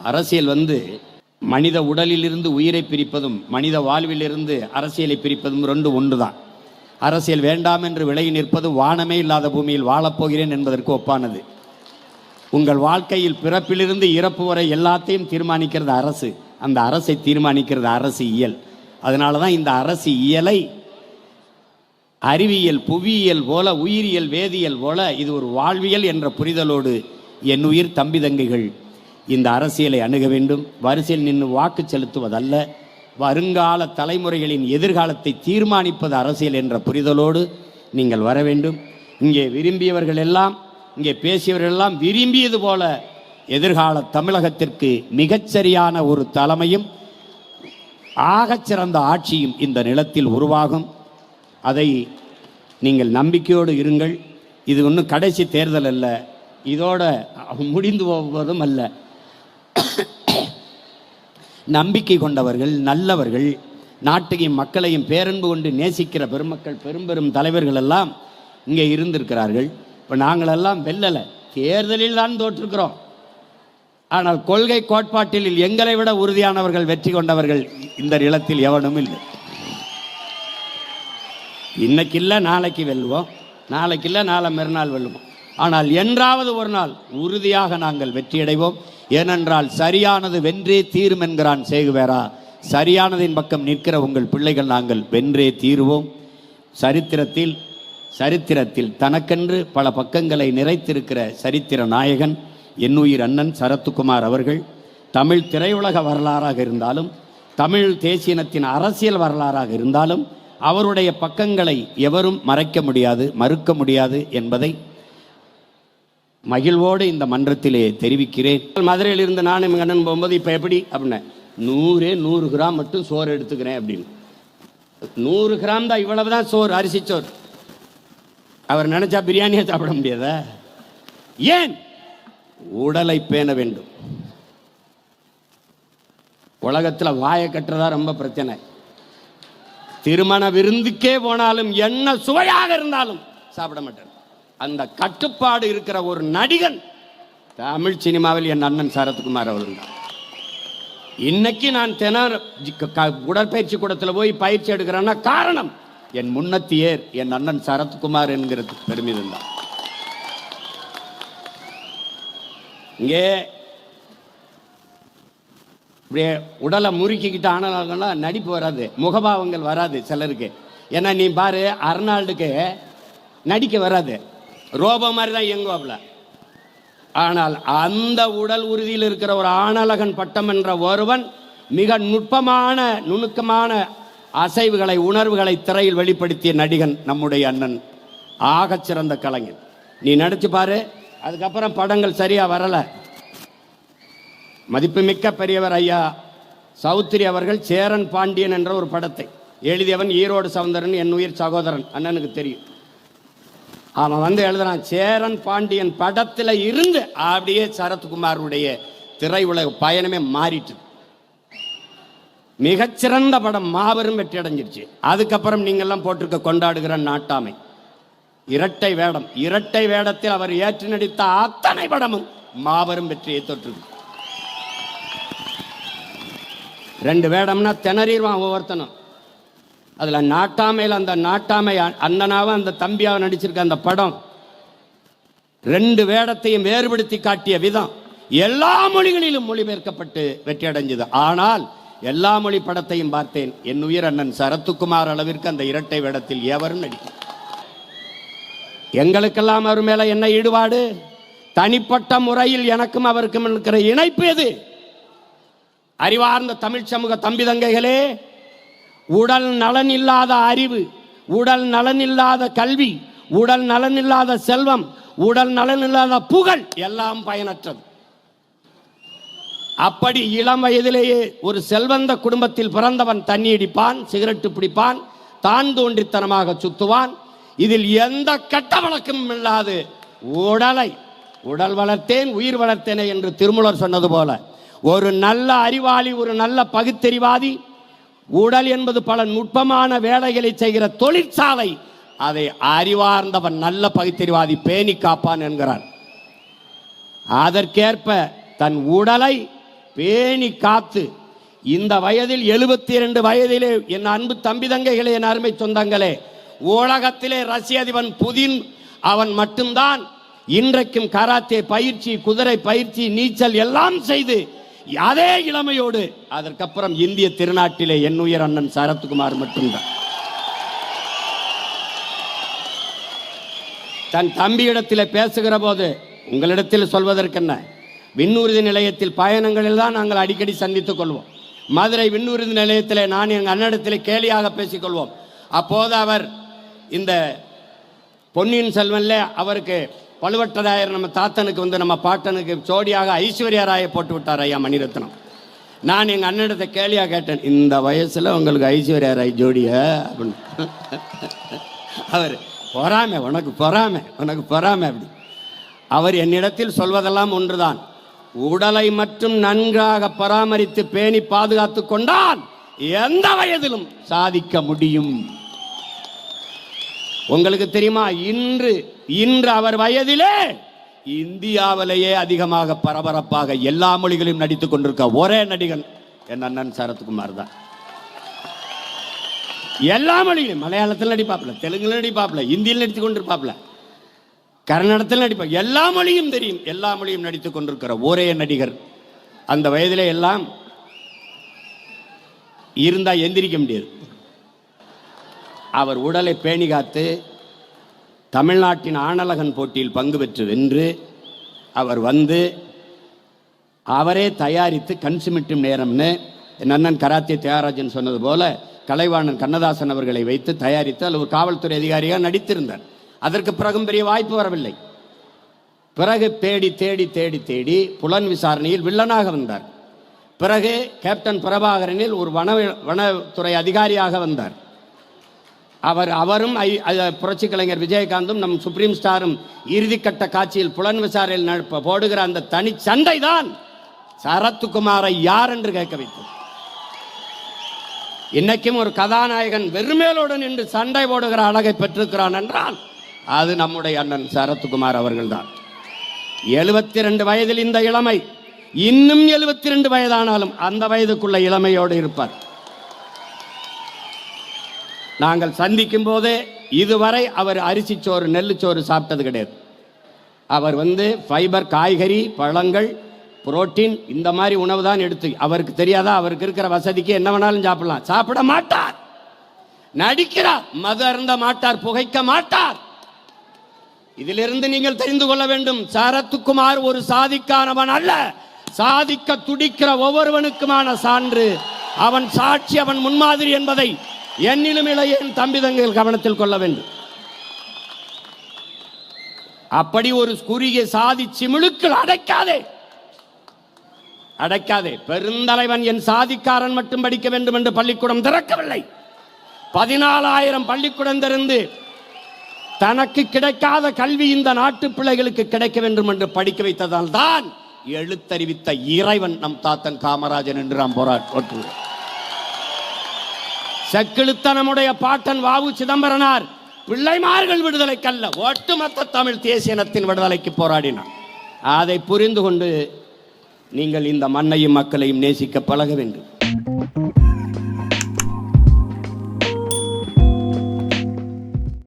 அரசியல் மனித உடலிலிருந்து உயிரை பிரிப்பதும் மனித வாழ்விலிருந்து அரசியலை பிரிப்பதும் ரெண்டு ஒன்று தான். அரசியல் வேண்டாம் என்று விலகி நிற்பது வானமே இல்லாத பூமியில் வாழப்போகிறேன் என்பதற்கு ஒப்பானது. உங்கள் வாழ்க்கையில் பிறப்பிலிருந்து இறப்பு வரை எல்லாத்தையும் தீர்மானிக்கிறது அரசு. அந்த அரசை தீர்மானிக்கிறது அரசு இயல். அதனால தான் இந்த அரசு இயலை அறிவியல், புவியியல் போல, உயிரியல், வேதியியல் போல இது ஒரு வாழ்வியல் என்ற புரிதலோடு என் உயிர் தம்பி தங்கைகள் இந்த அரசியலை அணுக வேண்டும். வரிசையில் நின்று வாக்கு செலுத்துவதல்ல, வருங்கால தலைமுறைகளின் எதிர்காலத்தை தீர்மானிப்பது அரசியல் என்ற புரிதலோடு நீங்கள் வர வேண்டும். இங்கே விரும்பியவர்கள் எல்லாம், இங்கே பேசியவர்கள் எல்லாம் விரும்பியது போல எதிர்கால தமிழகத்திற்கு மிகச்சரியான ஒரு தலைமையும் ஆகச்சிறந்த ஆட்சியும் இந்த நிலத்தில் உருவாகும். அதை நீங்கள் நம்பிக்கையோடு இருங்கள். இது ஒன்றும் கடைசி தேர்தல் அல்ல, இதோட முடிந்து போவதும் அல்ல. நம்பிக்கை கொண்டவர்கள், நல்லவர்கள், நாட்டையும் மக்களையும் பேரன்பு கொண்டு நேசிக்கிற பெருமக்கள், பெரும் தலைவர்கள் எல்லாம் இங்கே இருந்திருக்கிறார்கள். இப்போ நாங்களெல்லாம் வெல்லலை, தேர்தலில் தான் தோற்றிருக்கிறோம். ஆனால் கொள்கை கோட்பாட்டில் எங்களை விட உறுதியானவர்கள், வெற்றி கொண்டவர்கள் இந்த நிலத்தில் எவனும் இல்லை. இன்னைக்கு இல்லை நாளைக்கு வெல்லுவோம், நாளைக்கு இல்லை நாளை மறுநாள் வெல்லுவோம். ஆனால் என்றாவது ஒரு நாள் உறுதியாக நாங்கள் வெற்றியடைவோம். ஏனென்றால் சரியானது வென்றே தீரும் என்கிறான் சேகுவேரா. சரியானதின் பக்கம் நிற்கிற உங்கள் பிள்ளைகள் நாங்கள் வென்றே தீருவோம். சரித்திரத்தில் தனக்கென்று பல பக்கங்களை நிறைத்திருக்கிற சரித்திர நாயகன் என்னுயிர் அண்ணன் சரத்குமார் அவர்கள் தமிழ் திரையுலக வரலாறாக இருந்தாலும், தமிழ் தேசியனத்தின் அரசியல் வரலாறாக இருந்தாலும் அவருடைய பக்கங்களை எவரும் மறைக்க முடியாது, மறுக்க முடியாது என்பதை மகிழ்வோடு இந்த மன்றத்திலே தெரிவிக்கிறேன். மதுரையில் இருந்து நானும் எங்கள் அண்ணன் போகும்போது இப்போ எப்படி அப்படின்னா 100 கிராம் மட்டும் சோறு எடுத்துக்கிறேன் அப்படின்னு. 100 கிராம் தான், இவ்வளவு தான் சோறு, அரிசி சோறு. அவர் நினைச்சா பிரியாணியை சாப்பிட முடியாதா? ஏன்? உடலை பேண வேண்டும். உலகத்தில் வாயை கட்டுறதா ரொம்ப பிரச்சனை. திருமண விருந்துக்கே போனாலும் என்ன சுவையாக இருந்தாலும் சாப்பிட மாட்டார். அந்த கட்டுப்பாடு இருக்கிற ஒரு நடிகன் தமிழ் சினிமாவில் என் அண்ணன் சரத்குமார் அவர்கள் தான். இன்னைக்கு நான் உடற்பயிற்சி கூடத்தில் போய் பயிற்சி எடுக்கிறேன்னா காரணம் என் முன்னத்தியர் என் அண்ணன் சரத்குமார் என்கிறது பெருமிதம் தான். இங்கே இப்படியே உடலை முறுக்கிக்கிட்டு ஆனாலும் நடிப்பு வராது, முகபாவங்கள் வராது சிலருக்கு. ஏன்னா நீ பாரு, அர்னால்டுக்கு நடிக்க வராது, ரோபோ மாதிரி தான் இயங்குவாப்ல. ஆனால் அந்த உடல் உறுதியில் இருக்கிற ஒரு ஆணழகன் பட்டம் என்ற ஒருவன் மிக நுணுக்கமான அசைவுகளை, உணர்வுகளை திரையில் வெளிப்படுத்திய நடிகன் நம்முடைய அண்ணன், ஆகச்சிறந்த கலைஞன். நீ நடிச்சு பாரு. அதுக்கப்புறம் படங்கள் சரியா வரல. மதிப்புமிக்க பெரியவர் ஐயா சௌத்ரி அவர்கள் சேரன் பாண்டியன் என்ற ஒரு படத்தை எழுதியவன் ஈரோடு சவுந்தரன், என் உயிர் சகோதரன், அண்ணனுக்கு தெரியும். அவன் எழுதுறான், சேரன் பாண்டியன் படத்தில் இருந்து அப்படியே சரத்குமாருடைய திரையுலக பயணமே மாறிட்டு. மிகச்சிறந்த படம், மாபெரும் வெற்றி அடைஞ்சிருச்சு. அதுக்கப்புறம் நீங்கள்லாம் போட்டிருக்க கொண்டாடுகிற நாட்டாமை, இரட்டை வேடம். இரட்டை வேடத்தில் அவர் ஏற்று நடித்த அத்தனை படமும் மாபெரும் வெற்றியை தொற்று. 2 வேடம்னா திணறிடுவான் ஒவ்வொருத்தனும். அதில் நாட்டாமையில் அந்த நாட்டாமை அண்ணனாவும் அந்த தம்பியாவும் நடிச்சிருக்க அந்த படம் 2 வேடத்தையும் வேறுபடுத்தி காட்டிய விதம் எல்லா மொழிகளிலும் மொழிபெயர்க்கப்பட்டு வெற்றி அடைஞ்சது. ஆனால் எல்லா மொழி படத்தையும் பார்த்தேன். என் உயிர் அண்ணன் சரத்குமார் அளவிற்கு அந்த இரட்டை வேடத்தில் எவரும் நடிக்க. எங்களுக்கெல்லாம் அவர் மேல என்ன ஈடுபாடு? தனிப்பட்ட முறையில் எனக்கும் அவருக்கும் இருக்கிற இணைப்பு எது? அறிவார்ந்த தமிழ் சமூக தம்பி தங்கைகளே, உடல் நலன் இல்லாத அறிவு, உடல் நலன் இல்லாத கல்வி, உடல் நலன் இல்லாத செல்வம், உடல் நலன் இல்லாத புகழ் எல்லாம் பயனற்றது. அப்படி இளம் வயதிலேயே ஒரு செல்வந்த குடும்பத்தில் பிறந்தவன் தண்ணி அடிப்பான், சிகரெட்டு பிடிப்பான், தான் தோன்றித்தனமாக சுத்துவான். இதில் எந்த கெட்ட வழக்கமும் இல்லாது உடல் வளர்த்தேன் உயிர் வளர்த்தேனே என்று திருமூலர் சொன்னது போல ஒரு நல்ல அறிவாளி, ஒரு நல்ல பகுத்தறிவாதி, உடல் என்பது பல நுட்பமான வேலைகளை செய்கிற தொழிற்சாலை, அதை அறிவார்ந்தவன் நல்ல பகுத்தறிவாதி பேணி காப்பான் என்கிறார். அதற்கேற்ப தன் உடலை பேணி காத்து இந்த வயதில் 72 வயதிலே என் அன்பு தம்பி தங்கைகளே, என் அருமை சொந்தங்களே, உலகத்திலே ரஷ்ய அதிபன் புதின் அவன் மட்டும்தான் இன்றைக்கும் கராத்தே பயிற்சி, குதிரை பயிற்சி, நீச்சல் எல்லாம் செய்து அதே இளமையோடு அதற்கப்புறம் இந்திய திருநாட்டிலே என் உயர் அண்ணன் சரத்குமார் மட்டும்தான். தன் தம்பியிடத்தில் பேசுகிற போது உங்களிடத்தில் சொல்வதற்கென்ன, விண்ணூர்தி நிலையத்தில் பயணங்களில் தான் நாங்கள் அடிக்கடி சந்தித்துக் கொள்வோம். மதுரை விண்ணூர்தி நிலையத்தில் நான் எங்கள் அண்ணனிடத்தில் கேலியாக பேசிக்கொள்வோம். அப்போது அவர் இந்த பொன்னியின் செல்வன்ல அவருக்கு பழுவட்டராயர் நம்ம தாத்தனுக்கு வந்து நம்ம பாட்டனுக்கு ஜோடியாக ஐஸ்வர்யா ராயை போட்டு விட்டார் ஐயா மணிரத்னம். நான் எங்கள் அண்ணனிடத்தை கேலியாக கேட்டேன், இந்த வயசில் உங்களுக்கு ஐஸ்வர்யா ராய் ஜோடியா அப்படின்னு. அவர் பொறாமை, உனக்கு பொறாமை, உனக்கு பொறாமை அப்படி. அவர் என்னிடத்தில் சொல்வதெல்லாம் ஒன்றுதான், உடலை மட்டும் நன்றாக பராமரித்து பேணி பாதுகாத்து கொண்டால் எந்த வயதிலும் சாதிக்க முடியும். உங்களுக்கு தெரியுமா, இன்று அவர் வயதிலே இந்தியாவிலேயே அதிகமாக பரபரப்பாக எல்லா மொழிகளையும் நடித்துக் கொண்டிருக்க ஒரே நடிகன் என் அண்ணன் சரத்குமார் தான். எல்லா மொழிகளையும், மலையாளத்தில் நடிப்பாப்ல, தெலுங்குல நடிப்பாப்ல, இந்தியில் நடித்துக் கொண்டிருப்பாப்ல, கன்னடத்தில் நடிப்பார், எல்லா மொழியும் தெரியும், எல்லா மொழியும் நடித்துக் கொண்டிருக்கிற ஒரே நடிகர். அந்த வயதிலே எல்லாம் இருந்தா எந்திரிக்க முடியாது. அவர் உடலை பேணி காத்து தமிழ்நாட்டின் ஆணழகன் போட்டியில் பங்கு பெற்று வென்று அவர் வந்து அவரே தயாரித்து கண் சிமிட்டும் நேரம்னு என் அண்ணன் கராத்தே தியாகராஜன் சொன்னது போல கலைவாணன் கண்ணதாசன் அவர்களை வைத்து தயாரித்து அதில் ஒரு காவல்துறை அதிகாரியாக நடித்திருந்தார். அதற்கு பிறகும் பெரிய வாய்ப்பு வரவில்லை. பிறகு தேடி தேடி தேடி தேடி புலன் விசாரணையில் வில்லனாக வந்தார். பிறகு கேப்டன் பிரபாகரனில் ஒரு வனத்துறை அதிகாரியாக வந்தார். அவரும் புரட்சி கலைஞர் விஜயகாந்தும் நம் சுப்ரீம் ஸ்டாரும் இறுதிக்கட்ட காட்சியில் புலன் விசாரணையில் போடுகிற அந்த தனி சண்டை தான் சரத்குமாரை யார் என்று கேட்க வைத்தது. இன்னைக்கும் ஒரு கதாநாயகன் வெறுமேலோடு நின்று சண்டை போடுகிற அழகை பெற்றிருக்கிறான் என்றால் அது நம்முடைய அண்ணன் சரத்குமார் அவர்கள் தான். 72 வயதில் இந்த இளமை, இன்னும் 72 வயதானாலும் அந்த வயதுக்குள்ள இளமையோடு இருப்பார். நாங்கள் சந்திக்கும் போதே இதுவரை அவர் அரிசி சோறு நெல்லுச்சோறு சாப்பிட்டது கிடையாது. அவர் வந்து ஃபைபர், காய்கறி, பழங்கள், புரோட்டீன் இந்த மாதிரி உணவு தான் எடுத்து, அவருக்கு தெரியாதா, அவருக்கு இருக்கிற வசதிக்கு என்ன வேணாலும் சாப்பிடலாம். சாப்பிட மாட்டார், நடிக்கிறார், மது அருந்த மாட்டார், புகைக்க மாட்டார். இதிலிருந்து நீங்கள் தெரிந்து கொள்ள வேண்டும், சரத்குமார் ஒரு சாதிக்கானவன் அல்ல, சாதிக்க துடிக்கிற ஒவ்வொருவனுக்குமான சான்று, அவன் சாட்சி, அவன் முன்மாதிரி என்பதை என்னிலும் இளைய தம்பி தங்கைகள் கவனத்தில் கொள்ள வேண்டும். அப்படி ஒரு குறுகிய சாதி சிமிழுக்கள் அடைக்காதே, அடைக்காதே. பெருந்தலைவன் என் சாதிக்காரன் மட்டும் படிக்க வேண்டும் என்று பள்ளிக்கூடம் திறக்கவில்லை. 14,000 பள்ளிக்கூடம் திறந்து தனக்கு கிடைக்காத கல்வி இந்த நாட்டு பிள்ளைகளுக்கு கிடைக்க வேண்டும் என்று படிக்க வைத்ததால் தான் எழுத்தறிவித்த இறைவன் நம் தாத்தன் காமராஜன் என்று நாம் போராடுவோம். செக்கிழுத்த நம்முடைய பாட்டன் வாவு சிதம்பரனார் பிள்ளைமார்கள் விடுதலைக்கல்ல, ஒட்டுமொத்த தமிழ் தேசிய இனத்தின் விடுதலைக்கு போராடினார். அதை புரிந்து கொண்டு நீங்கள் இந்த மண்ணையும் மக்களையும் நேசிக்க பழக வேண்டும்.